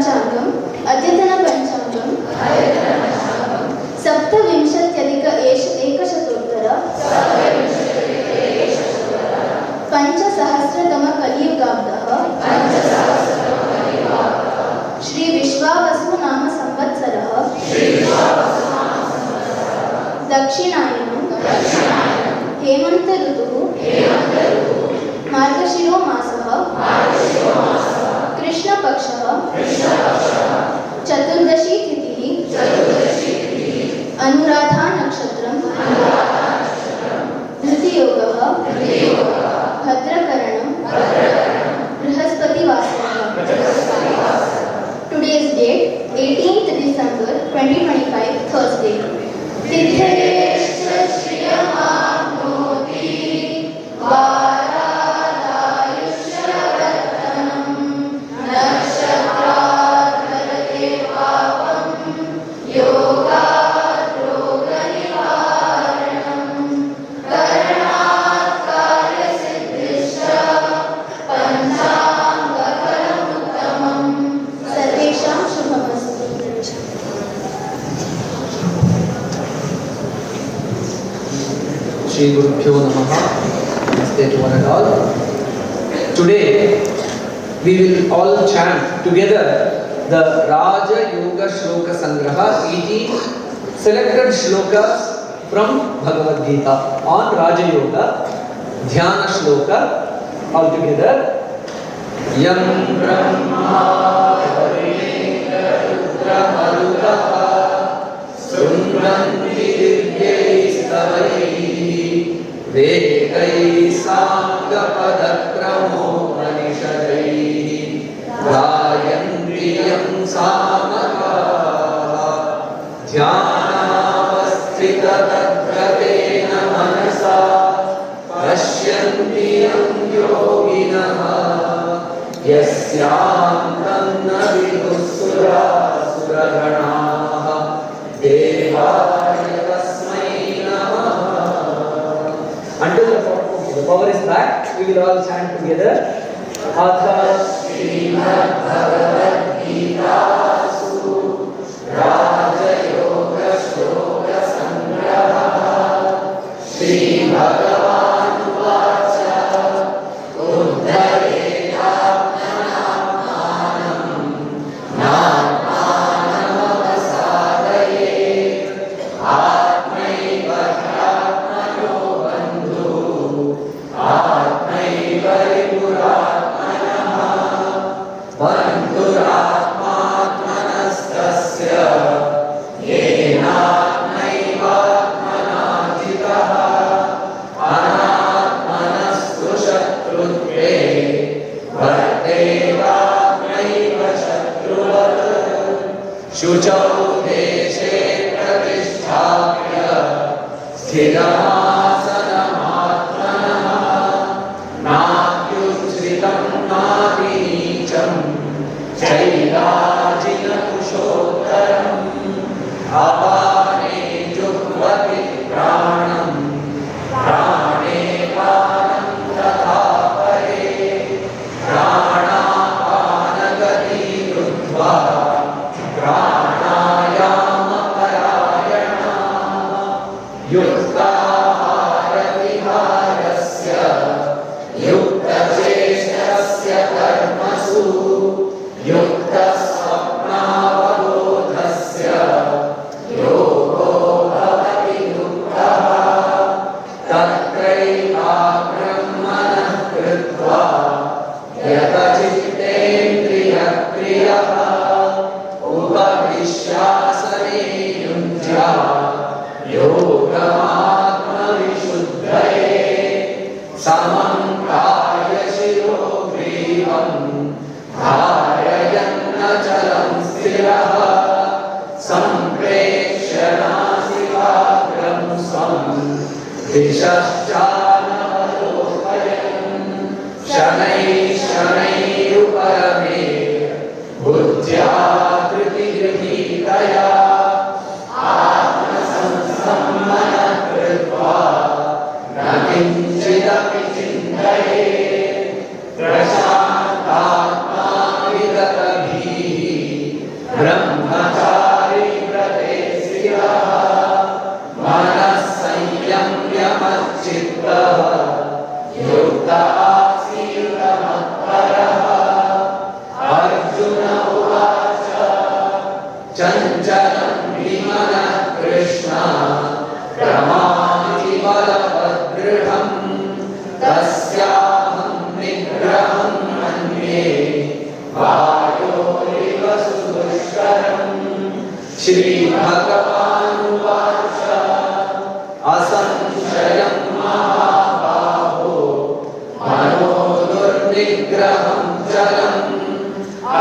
पञ्चाङ्गम् अद्यतनपञ्चाङ्गम् सप्तविंशत्यधिक-एकशतोत्तर पञ्चसहस्रतमकलियुगाब्दः श्री विश्वावसु नाम संवत्सरः दक्षिणायनं हेमंत ऋतुः मार्गशिरो मासः कृष्णपक्षः चतुर्दशी तिथिः Anuradha नक्षत्रं धृतियोगः भद्रकरणं बृहस्पतिवासरः. Today's date 18th December 2025 Thursday. तिथेश्च श्रियमाप्नोति वारादायुष्यवर्धनं नक्षत्रात् धरते पापं योगात् रोगनिवारणं करणात् कार्यसिद्धिश्च पञ्चाङ्गफलमुत्तमं सर्वेषां शुभमस्तु. Shri Gurubhyo Namaha. Namaste to one and all. Today we will all chant together the Raja Yoga Shloka Sangraha, 18 selected shlokas from Bhagavad Gita on Raja Yoga, Dhyana Shloka. All together. Yam Brahma Varinendra Rudra Marutaha Sundranti Divyaistavaihi Vedai Sangapadakramो Manishadaihi Gayantriyam Samakaha Dhyanavasthita Tadratena Manasa Pashyantiyam Yoginaha Yasyam Tanna Vidussura Suraganaha Devaya Tasmai Namaha. Until the power is back, we will all chant together. Atha Srimad Bhagavad Gita-su Raja Yoga Shloka Sangraha Shri Bhagavan Vacha Uddhayetatmanatmanam Natmanamavasadaye Atmaiva Atmano Bandhu Atmaiva Ripuratmanaha Bandhuratmatmanastasya Yenatmaivatmana jitaha Anatmanastu shatrutve Vartevatmaiva shatruvat Shuchau deshe pratishthapya Sthiramasanamatmanaha Natyuchritam nadinicham Chailajina kushottaram Apane juhvati pranam Prane panam tatha pare Pranapanagati ruddhva Pranayama parayana Yuktahara viharasya Yuktacheshtasya karmasu Yuktasvapnavabodhasya Yogo bhavati yuktaha Tatraivagram manah kritva Yatachittendriyapriyaha Upavishyasane yunjya Yogamatma vishuddhaye Samam kaya shiro grivam Dharayannachalam stiraha Sampreshyanasivagram swam Vishashchanavalokayan Shanai Shanai Uparame Buddhya Kriti Grihitaya Atma Samsamana Kritva Nakinchidapi Chintaye Prashantatma Vidatabhi वायोरिव सुदुष्करम् श्रीभगवानुवाच असंशयं महाबाहो मनो दुर्निग्रहं चलम्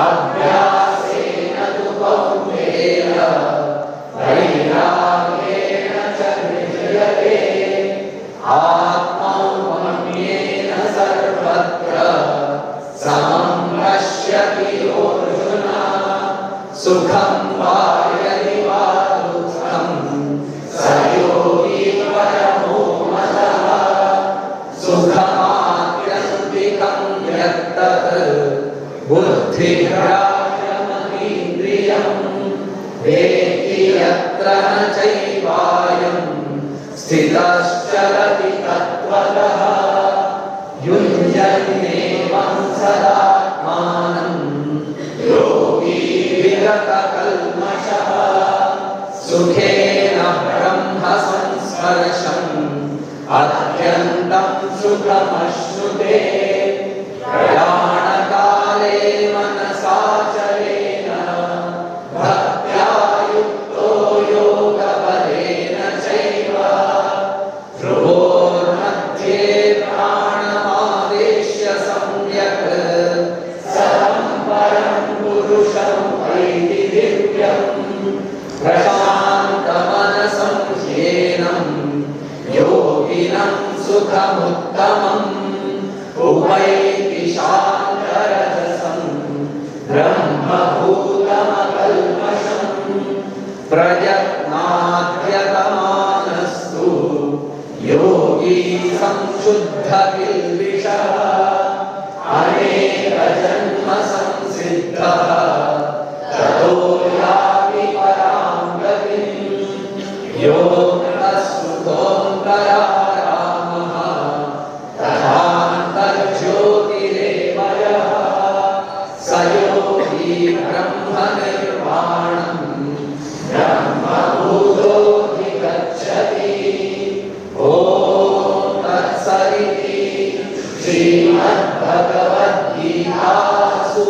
अभ्यासेन तु कौन्तेय वैराग्येण च विजयते आत्मौपम्येन सर्वत्र समं पश्यति योऽर्जुन सुखं वा यदि वा दुःखं स योगी परमो मतः सुखमात्यन्तिकं यत्तत् बुद्धिग्राह्यमतीन्द्रियं वेत्ति यत्र न चैवायं स्थितश्चलति तत्त्वतः युञ्जन्नेवं सदात्मानं योगी विगतकल्मषः सुखेन ब्रह्म संस्पर्शम् अत्यन्तं सुखमश्नुते प्रयाणकाले मनसाचलेन भक्त्या युक्तो योगबलेन चैव ध्रुवोर्मध्ये प्राणमादेश्य सम्यक् सरं परं पुरुषं वैति दिव्यम् प्रशान्तमनसं ह्येनं योगिनं सुखमुत्तमम् उपैति शान्तरजसं ब्रह्मभूतमकल्मषम् प्रयत्नाद्यतमानस्तु योगी संशुद्धकिल्बिषः अनेकजन्मसंसिद्धः ततो याति परां गतिम् योगस्तुतोऽन्तरारामः तथान्तर्ज्योतिरेव यः स योगी ब्रह्मनिर्वाणं ब्रह्मभूतोऽधिगच्छति ॐ तत्सदिति श्रीमद्भगवद्गीतासु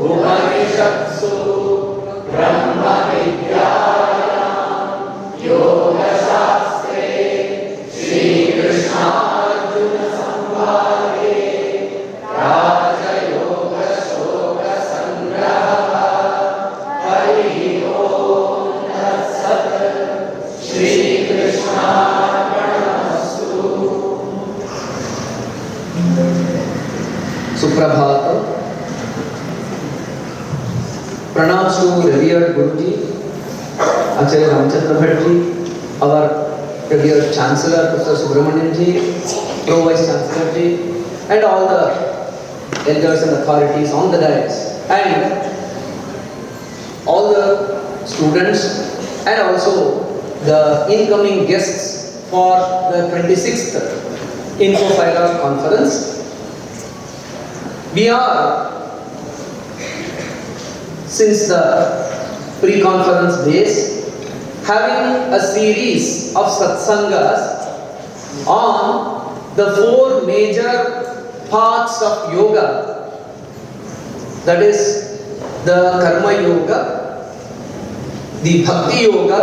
उपनिषत्सु ब्रह्मविद्यायां योगशास्त्रे श्रीकृष्णार्जुनसंवादे राजयोगशोकसंग्रहः हरिः ॐ तत्सत् श्रीकृष्णार्पणमस्तु। Suprabhatam. Pranams to revered Guruji, Acharya Ramchandra Bhattji, our revered Chancellor Professor Subramanian ji, Pro Vice Chancellor ji, and all the elders and authorities on the dais, and all the students, and also the incoming guests for the 26th Info-Phyla conference. We are, since the pre-conference days, having a series of satsangas on the four major paths of yoga, that is the karma yoga, the bhakti yoga,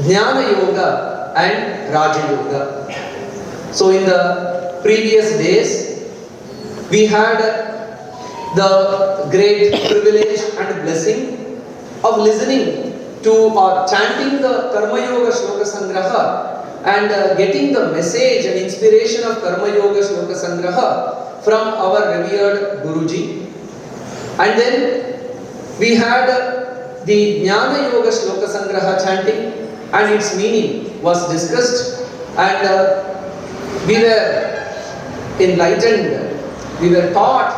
jnana yoga and raja yoga. So in the previous days, we had the great privilege and blessing of listening to or chanting the Karma Yoga Shloka Sangraha and getting the message and inspiration of Karma Yoga Shloka Sangraha from our revered Guruji. And then we had the Jnana Yoga Shloka Sangraha chanting and its meaning was discussed, and we were enlightened. We were taught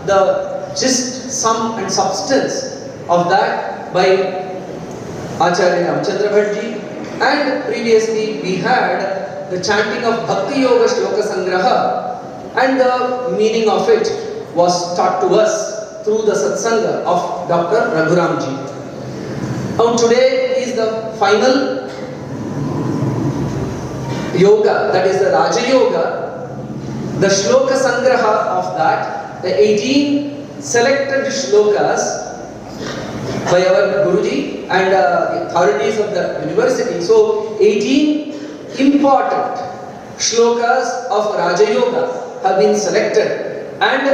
the gist, sum and substance of that by Acharya Ramchandra Bhattji, and previously we had the chanting of Bhakti Yoga Shloka Sangraha, and the meaning of it was taught to us through the satsanga of Dr. Raghuramji. Now today is the final yoga, that is the Raja Yoga. The Shloka Sangraha of that, the 18 selected shlokas by our Guruji and the authorities of the university. So 18 important shlokas of Raja Yoga have been selected, and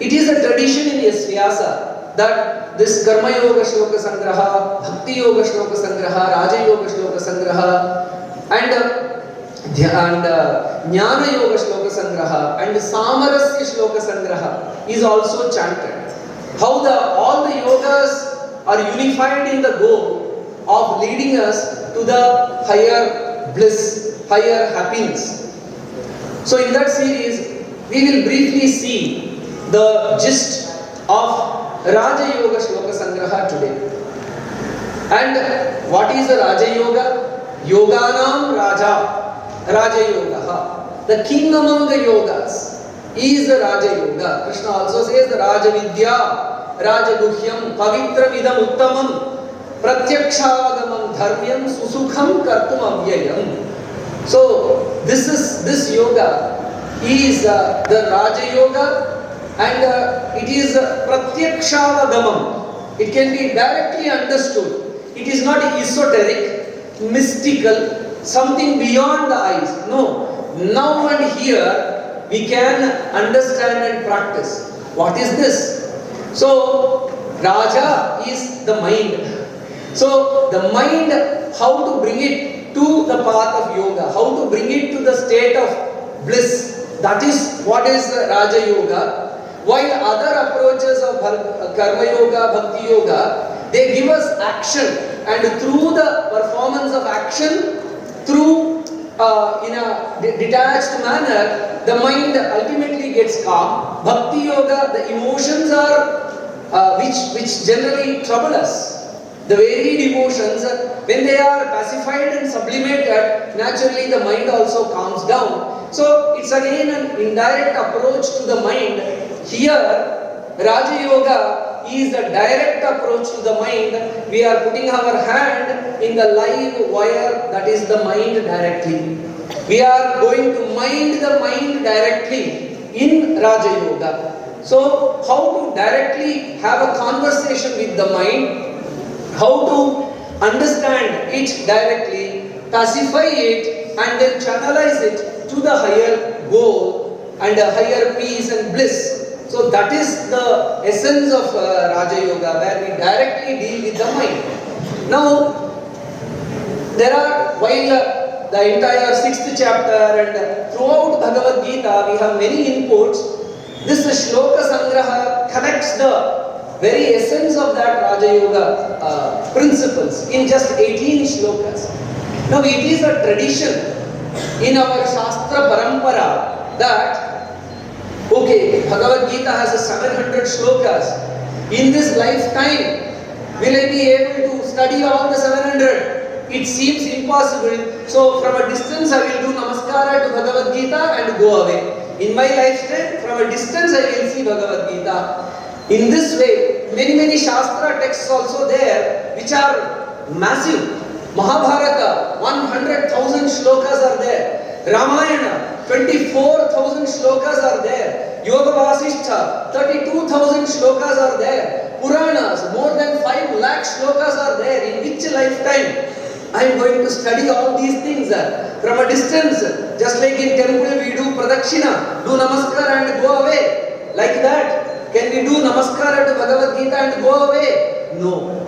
it is a tradition in S-VYASA that this Karma Yoga Shloka Sangraha, Bhakti Yoga Shloka Sangraha, Raja Yoga Shloka Sangraha, and Jnana Yoga Shloka Sangraha and Samarasya Shloka Sangraha is also chanted. How all the yogas are unified in the goal of leading us to the higher bliss, higher happiness. So in that series, we will briefly see the gist of Raja Yoga Shloka Sangraha today. And what is the Raja Yoga? Yoganam Raja, Raja Yoga. The king among the yogas is the Raja Yoga. Krishna also says the Raja Vidya, Raja Guhyam, Pavitra Vidam Uttamam, Pratyakshagamam Dharmyam, Susukham Kartum Avyayam. So this yoga is the Raja Yoga, and it is Pratyakshagamam. It can be directly understood. It is not esoteric, mystical, something beyond the eyes. No. Now and here we can understand and practice. What is this? So, Raja is the mind. So, the mind, how to bring it to the path of yoga, how to bring it to the state of bliss. That is what is Raja Yoga. While other approaches of Karma Yoga, Bhakti Yoga, they give us action, and through the performance of action, through in a detached manner, the mind ultimately gets calm. Bhakti Yoga, the emotions are which generally trouble us. The varied emotions, when they are pacified and sublimated, naturally the mind also calms down. So it's again an indirect approach to the mind. Here, Raja Yoga is the direct approach to the mind. We are putting our hand in the live wire, that is the mind directly. We are going to mind the mind directly in Raja Yoga. So, how to directly have a conversation with the mind, how to understand it directly, pacify it, and then channelize it to the higher goal and a higher peace and bliss. So that is the essence of Raja Yoga, where we directly deal with the mind. Now, there are, while the entire 6th chapter and throughout Bhagavad Gita, we have many inputs. This Shloka Sangraha collects the very essence of that Raja Yoga principles in just 18 shlokas. Now, it is a tradition in our Shastra Parampara that, okay, Bhagavad Gita has 700 shlokas. In this lifetime, will I be able to study all the 700? It seems impossible. So, from a distance, I will do Namaskara to Bhagavad Gita and go away. In my lifetime, from a distance, I will see Bhagavad Gita. In this way, many Shastra texts also there, which are massive. Mahabharata, 100,000 shlokas are there. Ramayana, 24,000 shlokas are there. Yoga Vasishtha, 32,000 shlokas are there. Puranas, more than 5 lakh shlokas are there. In which lifetime I am going to study all these things from a distance? Just like in temple we do pradakshina, do namaskar and go away. Like that. Can we do namaskar to Bhagavad Gita and go away? No.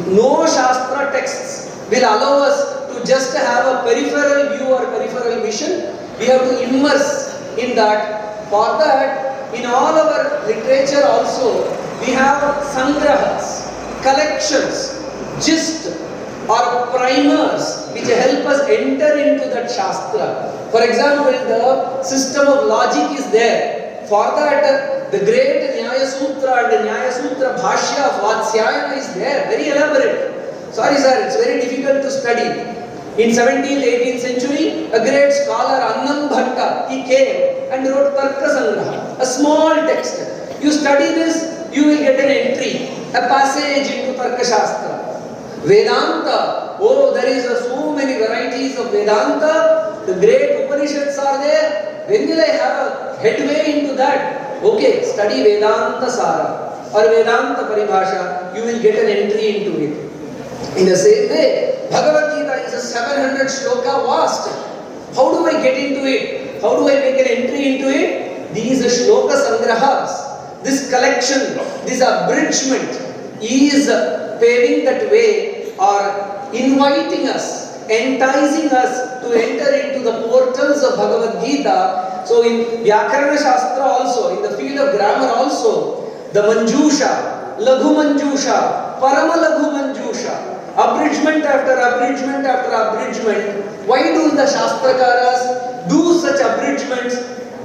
No Shastra texts will allow us to just have a peripheral view or peripheral vision. We have to immerse in that. For that, in all our literature also, we have sangrahas, collections, gist or primers which help us enter into that Shastra. For example, the system of logic is there. For that, the great Nyaya Sutra and the Nyaya Sutra Bhashya of Vatsyayana is there, very elaborate. Sorry sir, it's very difficult to study. In 17th, 18th century, a great scholar Annam Bhatta, he came and wrote Tarka Sangraha, a small text. You study this, you will get an entry, a passage into Tarka Shastra. Vedanta, oh, there is so many varieties of Vedanta. The great Upanishads are there. When will I have a headway into that? okay, study Vedanta Sara or Vedanta Paribhasha, you will get an entry into it. In the same way, Bhagavad Gita is a 700 shloka vast. How do I get into it? How do I make an entry into it? These shloka sangrahas, this collection, this abridgment is paving that way or inviting us, enticing us to enter into the portals of Bhagavad Gita. So in Vyakarana Shastra also, in the field of grammar also, the Manjusha, Laghu Manjusha, Parama Laghu Manjusha, abridgment after abridgment after abridgment. Why do the Shastrakaras do such abridgments?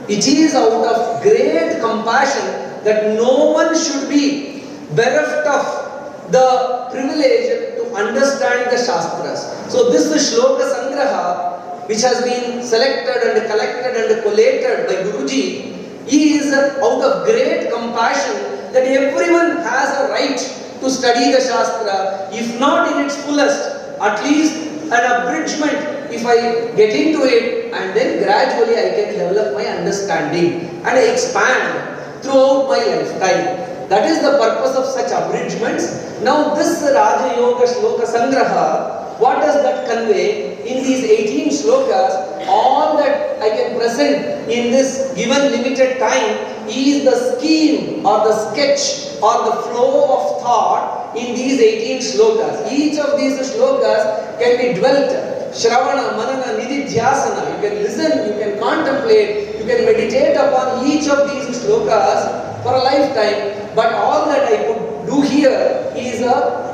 It is out of great compassion that no one should be bereft of the privilege to understand the Shastras. So this Shloka Sangraha, which has been selected and collected and collated by Guruji, is out of great compassion that everyone has a right to study the Shastra, if not in its fullest, at least an abridgment. If I get into it, and then gradually I can develop my understanding and expand throughout my lifetime. That is the purpose of such abridgments. Now this Raja Yoga Shloka Sangraha, what does that convey? In these 18 shlokas, all that I can present in this given limited time is the scheme or the sketch or the flow of thought in these 18 shlokas. Each of these shlokas can be dwelt. Shravana, Manana, Nididhyasana. You can listen, you can contemplate, you can meditate upon each of these shlokas for a lifetime. But all that I could do here is a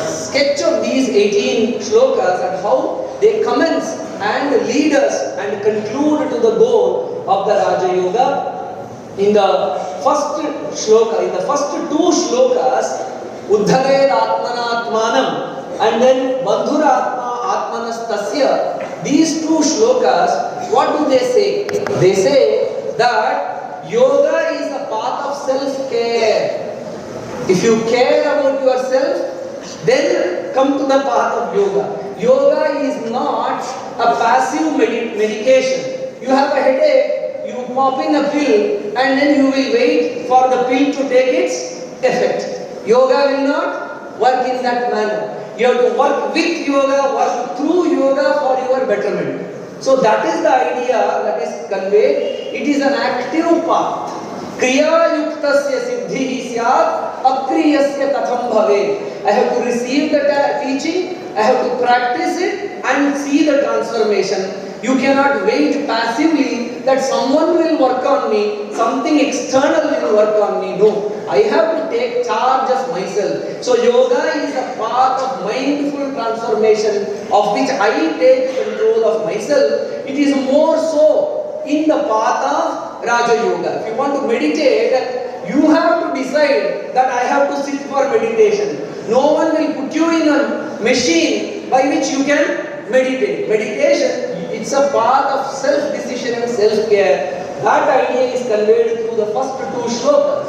sketch of these 18 shlokas and how they commence and lead us and conclude to the goal of the Raja Yoga. In the first shloka, in the first two shlokas, Uddhared Atmanatmanam and then Bandhuratma Atmanastasya, these two shlokas, what do they say? They say that yoga is a path of self-care. If you care about yourself, then come to the path of yoga. Yoga is not a passive medication. You have a headache, you pop in a pill and then you will wait for the pill to take its effect. Yoga will not work in that manner. You have to work with yoga, work through yoga for your betterment. So that is the idea that is conveyed. It is an active path. Kriya yuktasya siddhi syat akriyasya katham bhave. I have to receive the teaching, I have to practice it and see the transformation. You cannot wait passively that someone will work on me, something external will work on me. No, I have to take charge of myself. So yoga is a path of mindful transformation of which I take control of myself. It is more so in the path of Raja Yoga. If you want to meditate, you have to decide that I have to sit for meditation. No one will put you in a machine by which you can meditate. Meditation, it's a path of self-decision and self-care. That idea is conveyed through the first two shlokas.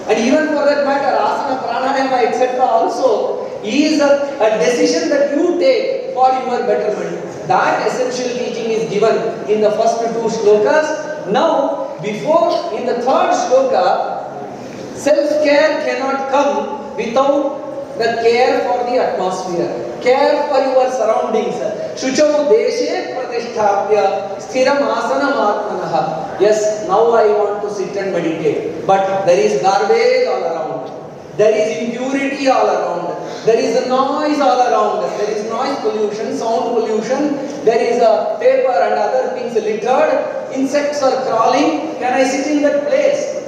And even for that matter, asana, pranayama, etc. also is a decision that you take for your betterment. That essential teaching is given in the first two shlokas. Now, before, in the third shloka, self-care cannot come without the care for the atmosphere, care for your surroundings. Shuchau deshe pratisthapya sthiram asanam atmanaha. Yes, now I want to sit and meditate, but there is garbage all around. There is impurity all around. There is a noise all around. There is noise pollution, sound pollution. There is a paper and other things littered. Insects are crawling. Can I sit in that place?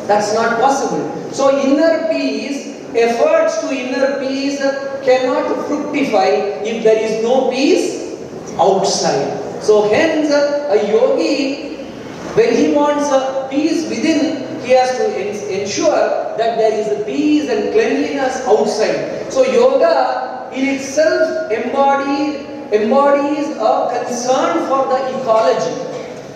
That's not possible. So inner peace, efforts to inner peace cannot fructify if there is no peace outside. So hence a yogi, when he wants a peace within, he has to ensure that there is a peace and cleanliness outside. So yoga in itself embodies a concern for the ecology.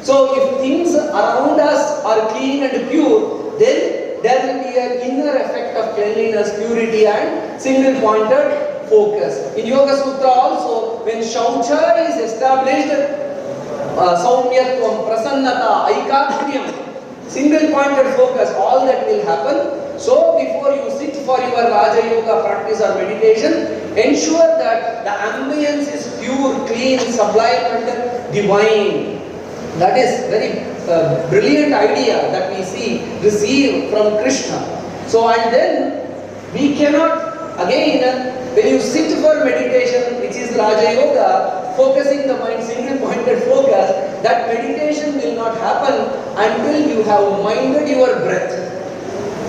So if things around us are clean and pure, then there will be an inner effect of cleanliness, purity and single-pointed focus. In Yoga Sutra also, when Shaucha is established, Saumyatvam, Prasannata, Aikatryam, single pointed focus, all that will happen. So before you sit for your Raja Yoga practice or meditation, ensure that the ambience is pure, clean, sublime and divine. That is very brilliant idea that we receive from Krishna. So and then we cannot, again, when you sit for meditation, which is Raja Yoga, focusing the mind, single pointed focus, that meditation will not happen until you have minded your breath.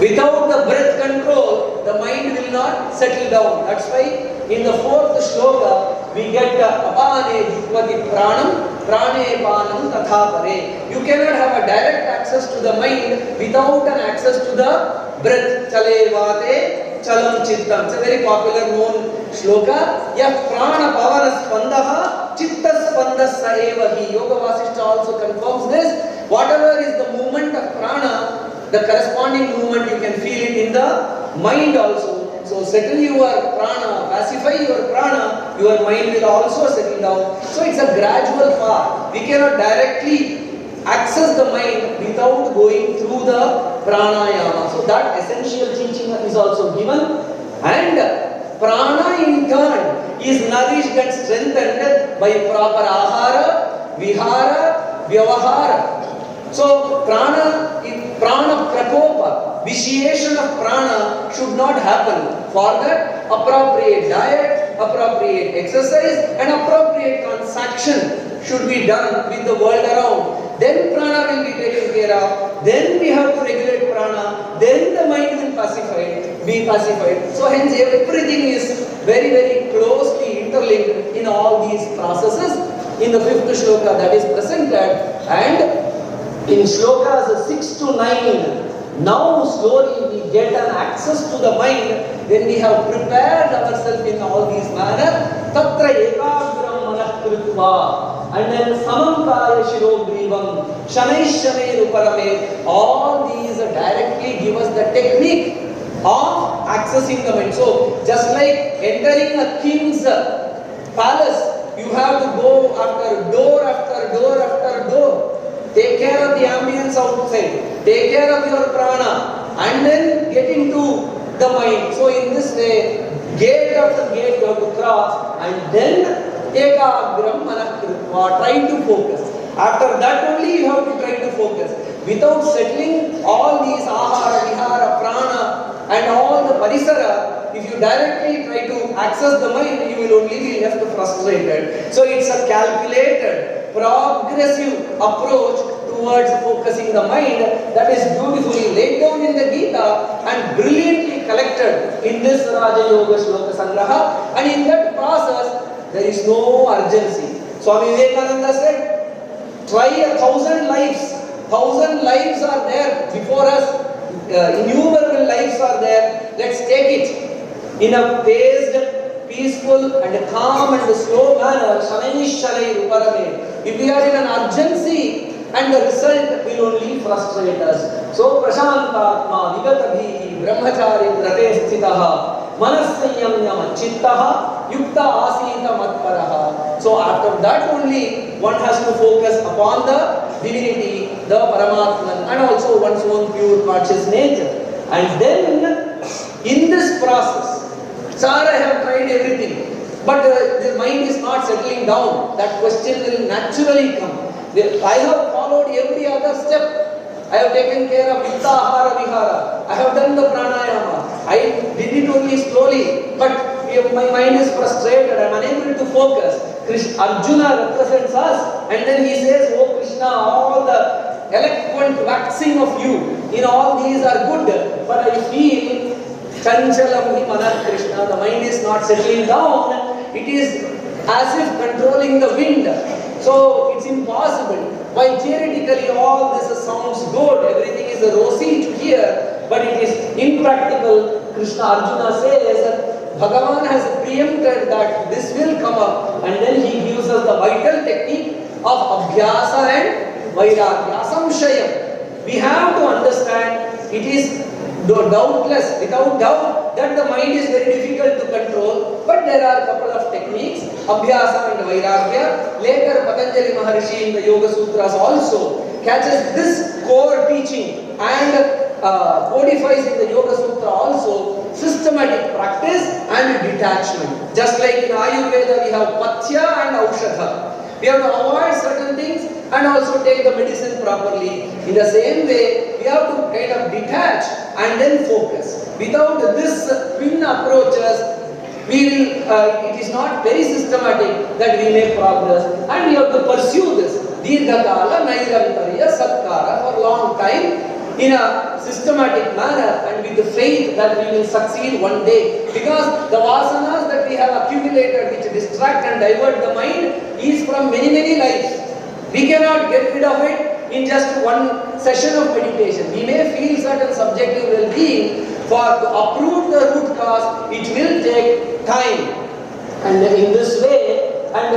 Without the breath control, the mind will not settle down. That's why in the fourth shloka, we get apane jukvati pranam, prane panam tatha pare. You cannot have a direct access to the mind without an access to the breath. Chale vate chalam chittam. It's a very popular known shloka. Yah prana pavana spandaha chitta spandasa evahi. Yoga Vasishta also confirms this. Whatever is the movement of prana, the corresponding movement you can feel it in the mind also. So settle your prana, pacify your prana, your mind will also settle down. So it's a gradual path. We cannot directly access the mind without going through the pranayama. So that essential teaching is also given. And prana in turn is nourished and strengthened by proper ahara, vihara, vyavahara. So prana prakopa, vitiation of prana should not happen. For that, appropriate diet, appropriate exercise and appropriate transaction should be done with the world around. Then prana will be taken care of. Then we have to regulate prana. Then the mind will be pacified. So hence everything is very, very closely interlinked in all these processes. In the fifth shloka that is presented, and in shlokas 6 to 9, now slowly we get an access to the mind. Then we have prepared ourselves in all these manner. Tatra ekagram manah krutva, and then samam kaya shirogrivam, shanai shanai ruparame. All these directly give us the technique of accessing the mind. So just like entering a king's palace, you have to go after door after door after door. Take care of the ambience outside, take care of your prana, and then get into the mind. So in this way, gate after gate you have to cross, and then ekagram manah krutva, try to focus. After that only you have to try to focus. Without settling all these ahara, vihara, prana and all the parisara, if you directly try to access the mind, you will only be left frustrated. So it's a calculated, progressive approach towards focusing the mind that is beautifully laid down in the Gita and brilliantly collected in this Raja Yoga Shloka Sangraha. And in that process, there is no urgency. Swami Vivekananda said, try 1,000 lives. 1,000 lives are there before us. Innumerable lives are there. Let's take it in a paced, peaceful and calm and slow manner. Shanai shanai ruparame. If we are in an urgency, and the result will only frustrate us. So prashantatma vigatabhi brahmachari vrate sthitaha manasayamya chittaha yukta asita matparaha. So after that only one has to focus upon the divinity, the Paramatman, and also one's own pure conscious nature. And then in this process, sir, I have tried everything, but the mind is not settling down. That question will naturally come. I have followed every other step. I have taken care of Yukta Ahara Vihara. I have done the pranayama. I did it only slowly, but my mind is frustrated. I am unable to focus. Arjuna represents us, and then he says, "Oh Krishna, all the eloquent waxing of you, in all these are good, but I feel chanchalam hi manah Krishna. The mind is not settling down. It is as if controlling the wind. So it's impossible. While theoretically all this sounds good, everything is rosy to hear, but it is impractical." Krishna Arjuna says, Bhagavan has preempted that this will come up, and then he gives us the vital technique of abhyasa and vairagya, samshayam. We have to understand it is doubtless, without doubt, that the mind is very difficult to control, but there are a couple of techniques, abhyasa and vairagya. Later Patanjali Maharshi in the Yoga Sutras also catches this core teaching and codifies in the Yoga Sutra also systematic practice and detachment. Just like in Ayurveda we have Pathya and Aushadha. We have to avoid certain things and also take the medicine properly. In the same way, we have to kind of detach and then focus. Without this twin approaches, it is not very systematic that we make progress, and we have to pursue this Dirghakala Nairantarya Satkara for long time in a systematic manner and with the faith that we will succeed one day. Because the vasanas that we have accumulated which distract and divert the mind is from many lives. We cannot get rid of it in just one session of meditation. We may feel certain subjective well-being. For to uproot the root cause, it will take time. And in this way, and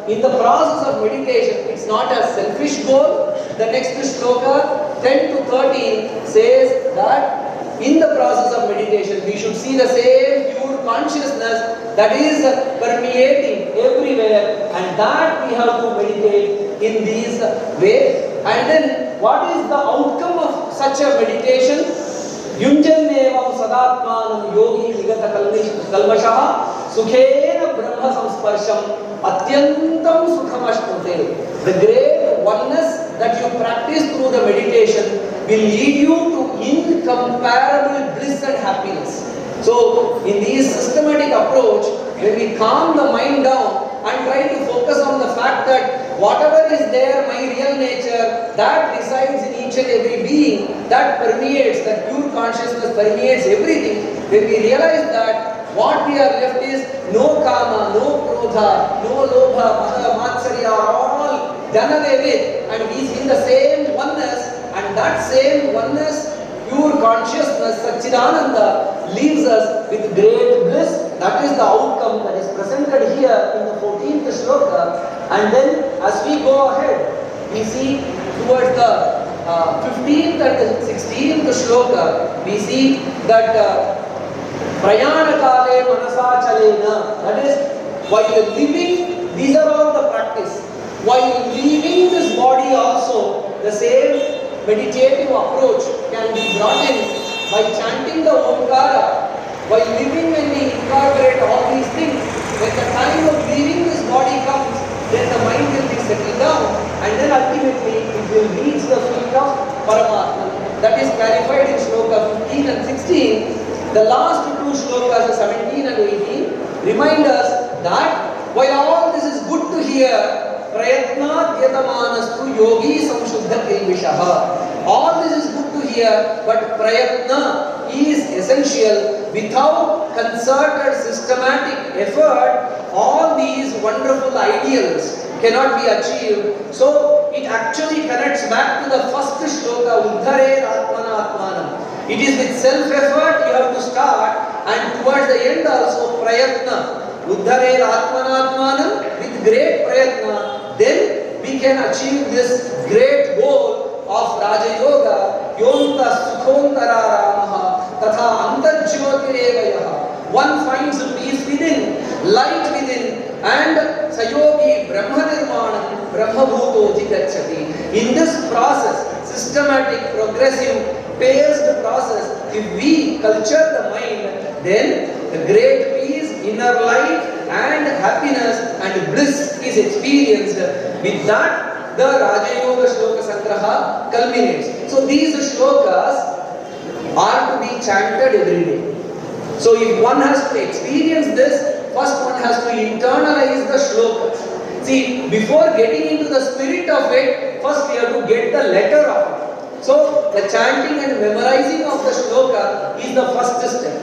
in the process of meditation, it's not a selfish goal. The next shloka, 10 to 13, says that in the process of meditation, we should see the same pure consciousness that is permeating everywhere, and that we have to meditate in these ways. And then, what is the outcome of such a meditation? Yunjannevam sadatmanam yogi vigata kalmashaha sukhena brahma samsparsham atyantam sukhamashnute. The great oneness that you practice through the meditation will lead you to incomparable bliss and happiness. So, in this systematic approach, when we calm the mind down and try to focus on the fact that whatever is there, my real nature, that resides in each and every being, that permeates, that pure consciousness permeates everything, when we realize that what we are left is no kama, no krodha, no lobha, mada, matsarya are all done away with, and we see the same oneness, and that same oneness, pure consciousness, Satchidananda, leaves us with great bliss. That is the outcome that is presented here in the 14th shloka. And then as we go ahead, we see towards the 15th and 16th shloka, we see that Prayana Kale Manasa Chalena, that is, while living, these are all the practice. While leaving this body also, the same meditative approach can be brought in by chanting the Omkara. While living, when we incorporate all these things, when the time of leaving this body comes, then the mind will be settled down, and then ultimately it will reach the feet of Paramatma. That is clarified in shloka 15 and 16. The last two shlokas, 17 and 18, remind us that while all this is good to hear, Prayatna Dyatamanastu Yogi Samshuddha Kilvishaha. All this is good to hear, but Prayatna is essential. Without concerted, systematic effort, all these wonderful ideals cannot be achieved. So, it actually connects back to the first shloka, Uddhare Atmana Atmanam. It is with self-effort you have to start, and towards the end also, Prayatna. Uddhare Atmana Atmanam, with great Prayatna, then we can achieve this great goal of Raja Yoga. Yonta Sukhontara Ramaha Tatha Antarjyotirevayaha. One finds peace within, light within, and Sayogi Brahma Nirmanam Brahma Bhutoti Gacchati. In this process, systematic, progressive, paced process, if we culture the mind, then the great peace, inner light, and happiness and bliss is experienced. With that, the Raja Yoga Shloka Sangraha culminates. So these shlokas are to be chanted every day. So if one has to experience this, first one has to internalize the shlokas. See, before getting into the spirit of it, first we have to get the letter of it. So the chanting and memorizing of the shloka is the first step.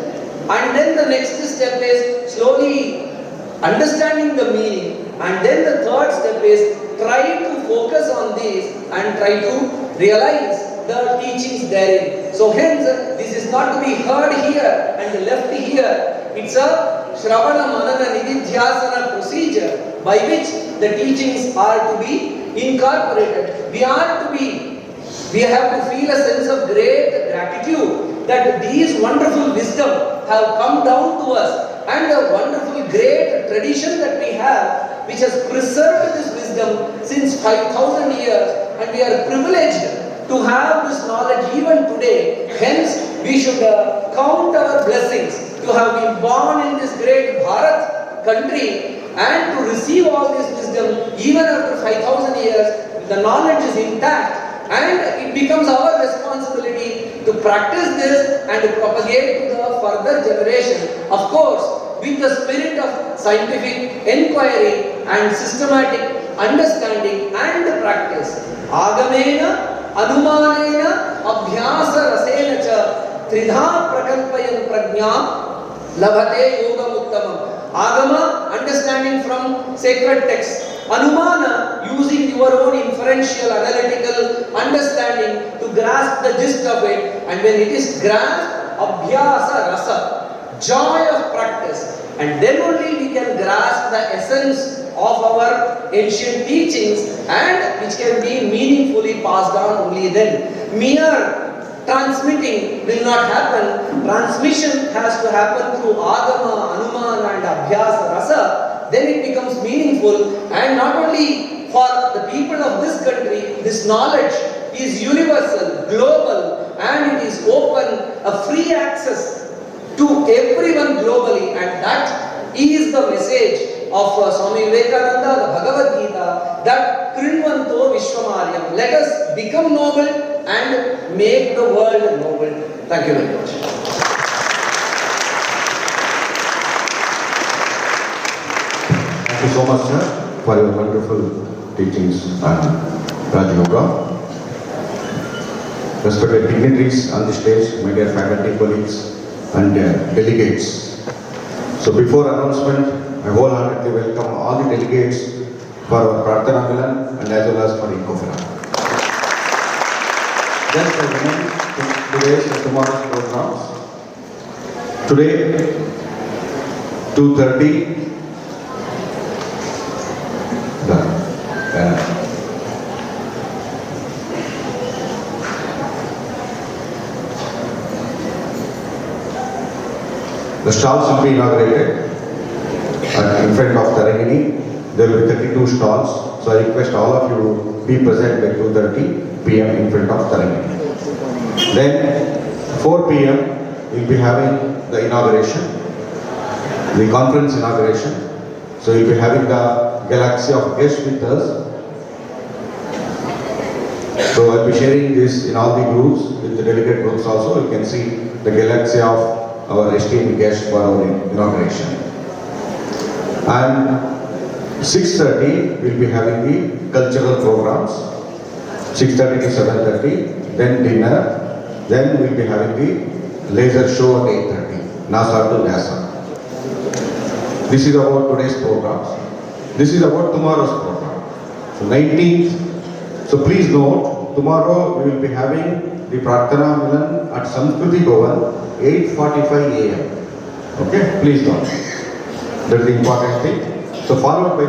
And then the next step is slowly understanding the meaning, and then the third step is try to focus on this and try to realize the teachings therein. So hence, this is not to be heard here and left here. It's a Shravana Manana Nididhyasana procedure by which the teachings are to be incorporated. We have to feel a sense of great gratitude that these wonderful wisdom have come down to us, and the wonderful great tradition that we have, which has preserved this wisdom since 5,000 years, and we are privileged to have this knowledge even today. Hence, we should count our blessings to have been born in this great Bharat country and to receive all this wisdom even after 5,000 years. The knowledge is intact and it becomes our responsibility to practice this and to propagate to the further generation. Of course, with the spirit of scientific inquiry and systematic understanding and practice. Agamena, anumanena, abhyasa rasena cha, tridha prakalpayan prajna, labhate yoga uttamam. Agama, understanding from sacred texts. Anumana, using your own inferential, analytical understanding to grasp the gist of it. And when it is grasped, abhyasa rasa, joy of practice. And then only we can grasp the essence of our ancient teachings and which can be meaningfully passed on only then. Mere transmitting will not happen. Transmission has to happen through agama, anumana and abhyasa rasa. Then it becomes meaningful, and not only for the people of this country, this knowledge is universal, global, and it is open, a free access to everyone globally, and that is the message of Swami Vivekananda, the Bhagavad Gita, that Krinvanto Vishwamaryam. Let us become noble and make the world noble. Thank you very much. Thank you so much, sir, for your wonderful teachings on Raj Yoga. Respected dignitaries on the stage, my dear faculty, colleagues, and delegates. So before announcement, I wholeheartedly welcome all the delegates for our Prarthana Milan and as well as for Ecofera. Just a minute, today's and tomorrow's programs. Today, 2:30. The stalls will be inaugurated in front of Tarangini. There will be 32 stalls. So I request all of you be present by 2:30 p.m. in front of Tarangini. Then 4 p.m. we'll be having the inauguration, the conference inauguration. So we'll be having the galaxy of guests with us. So I'll be sharing this in all the groups, with the delegate groups also. You can see the galaxy of our esteemed guests for our inauguration. And 6:30 we'll be having the cultural programs. 6:30 to 7:30. Then dinner. Then we'll be having the laser show at 8:30. NASA to VYASA. This is about today's programs. This is about tomorrow's program. So 19th. So please note, tomorrow we will be having the Prarthana Milan at Samskriti Bhavan, 8:45 a.m. Okay, please note. That's the important thing. So followed by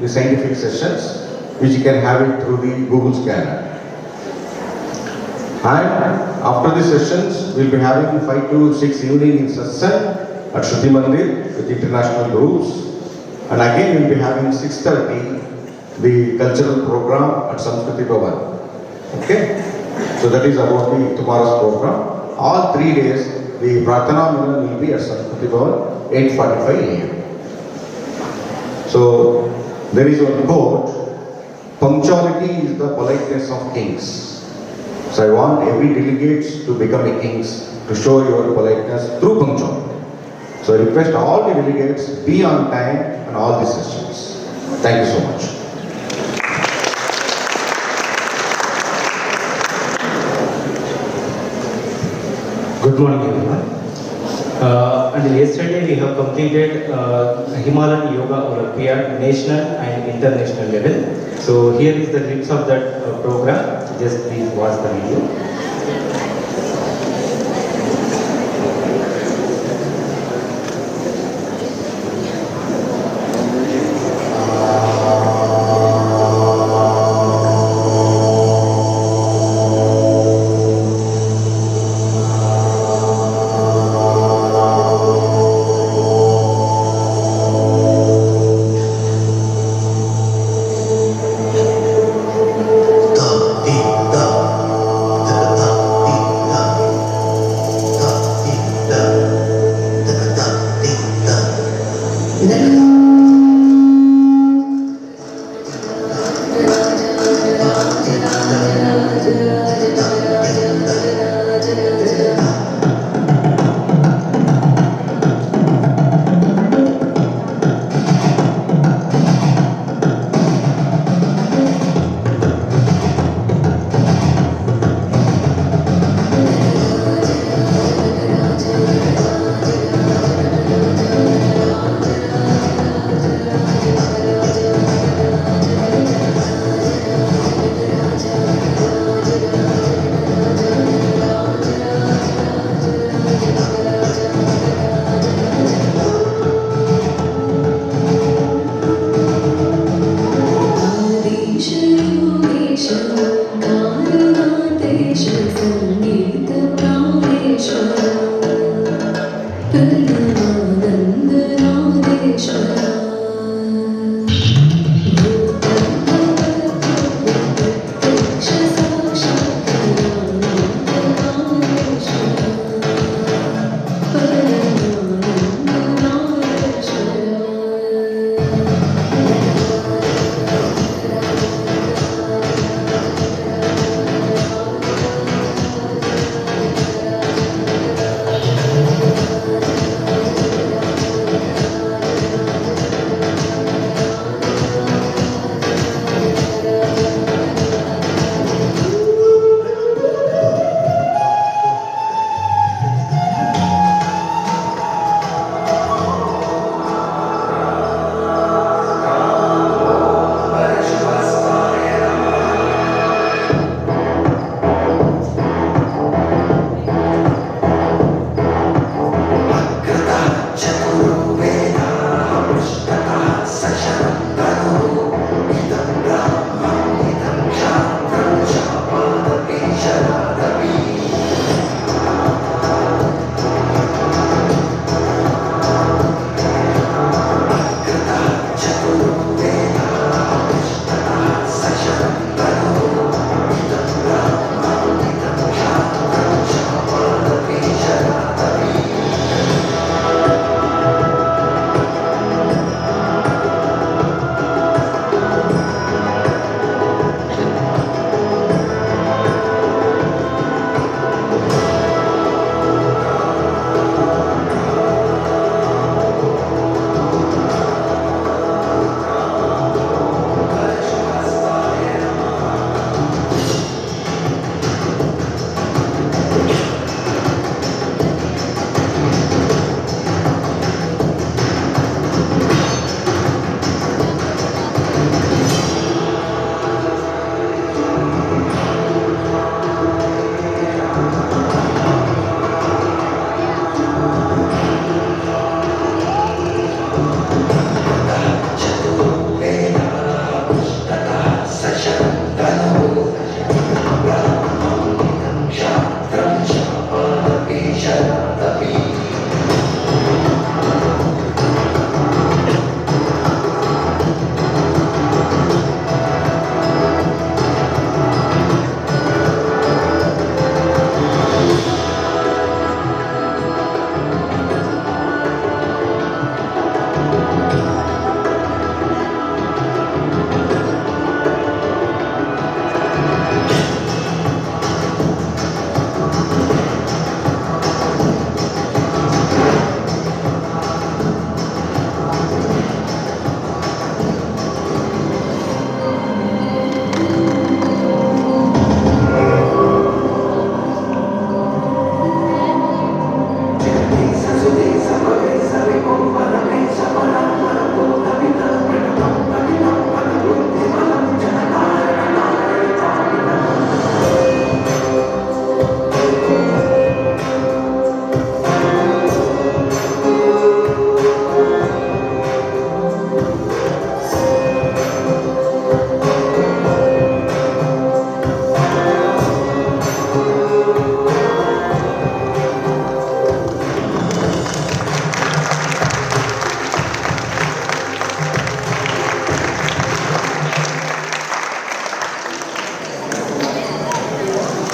the scientific sessions, which you can have it through the Google Scanner. And after the sessions, we'll be having 5 to 6 evening in satsang at Shruti Mandir with international groups. And again, we'll be having 6:30 the cultural program at Samskriti Bhavan. Okay? So that is about the tomorrow's program. All 3 days, the Prarthana Milan will be at Samskriti Bhavan, 8:45 a.m. So there is one quote, punctuality is the politeness of kings. So I want every delegate to become a king, to show your politeness through punctuality. So I request all the delegates be on time on all the sessions. Thank you so much. Good morning, everyone. Until yesterday, we have completed Himalayan Yoga Olympiad national and international level. So here is the glimpse of that program. Just please watch the video. The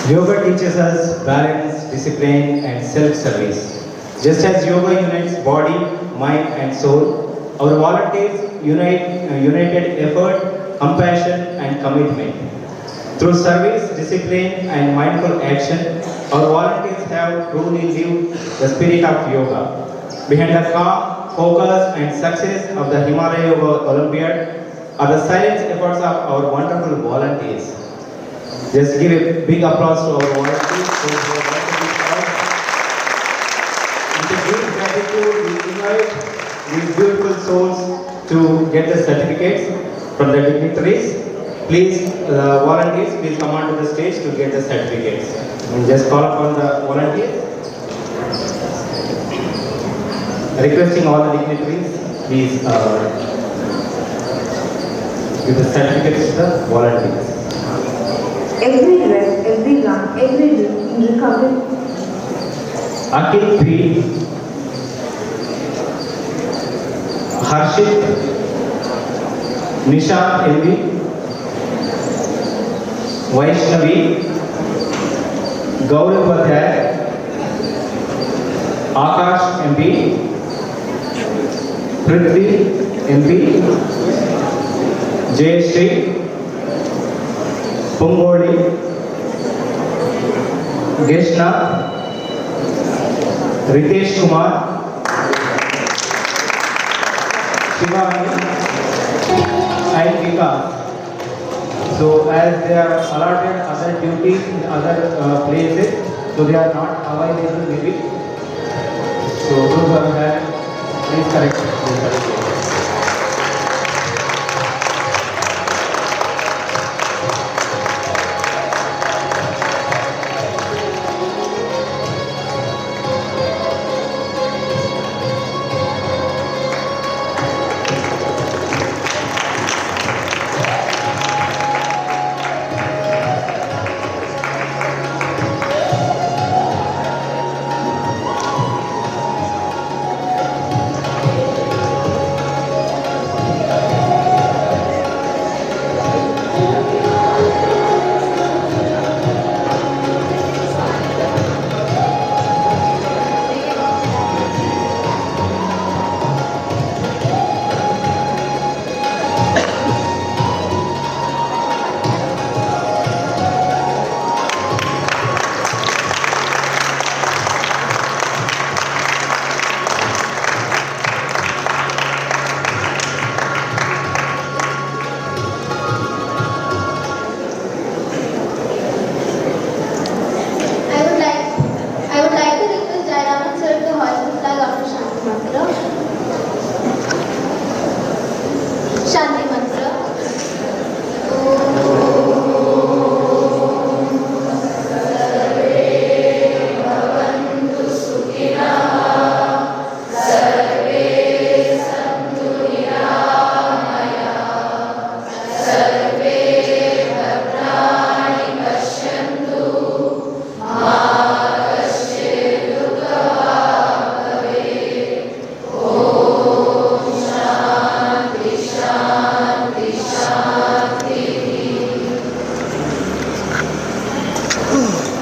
Yoga teaches us balance, discipline, and self-service. Just as yoga unites body, mind, and soul, our volunteers united effort, compassion, and commitment. Through service, discipline, and mindful action, our volunteers have truly lived the spirit of yoga. Behind the calm, focus, and success of the Himalaya Yoga Olympiad are the silent efforts of our wonderful volunteers. Just give a big applause to our volunteers who have worked with us. With a deep gratitude, we invite these beautiful souls to get the certificates from the dignitaries. Please, volunteers, please come onto the stage to get the certificates. And just call upon the volunteers. Requesting all the dignitaries, please give the certificates to the volunteers. Every breath, every run, every day in recovery. Akhil P. Harshit, Nisha MB, Vaishnavi, Gaurav Upadhyay, Akash MP, Prithvi MP, Jayashree, Pungoli, Geshna, Ritesh Kumar, Shivani, and Vikas. So as they are allotted other duties in other places, so they are not available maybe. So those are there. Please correct.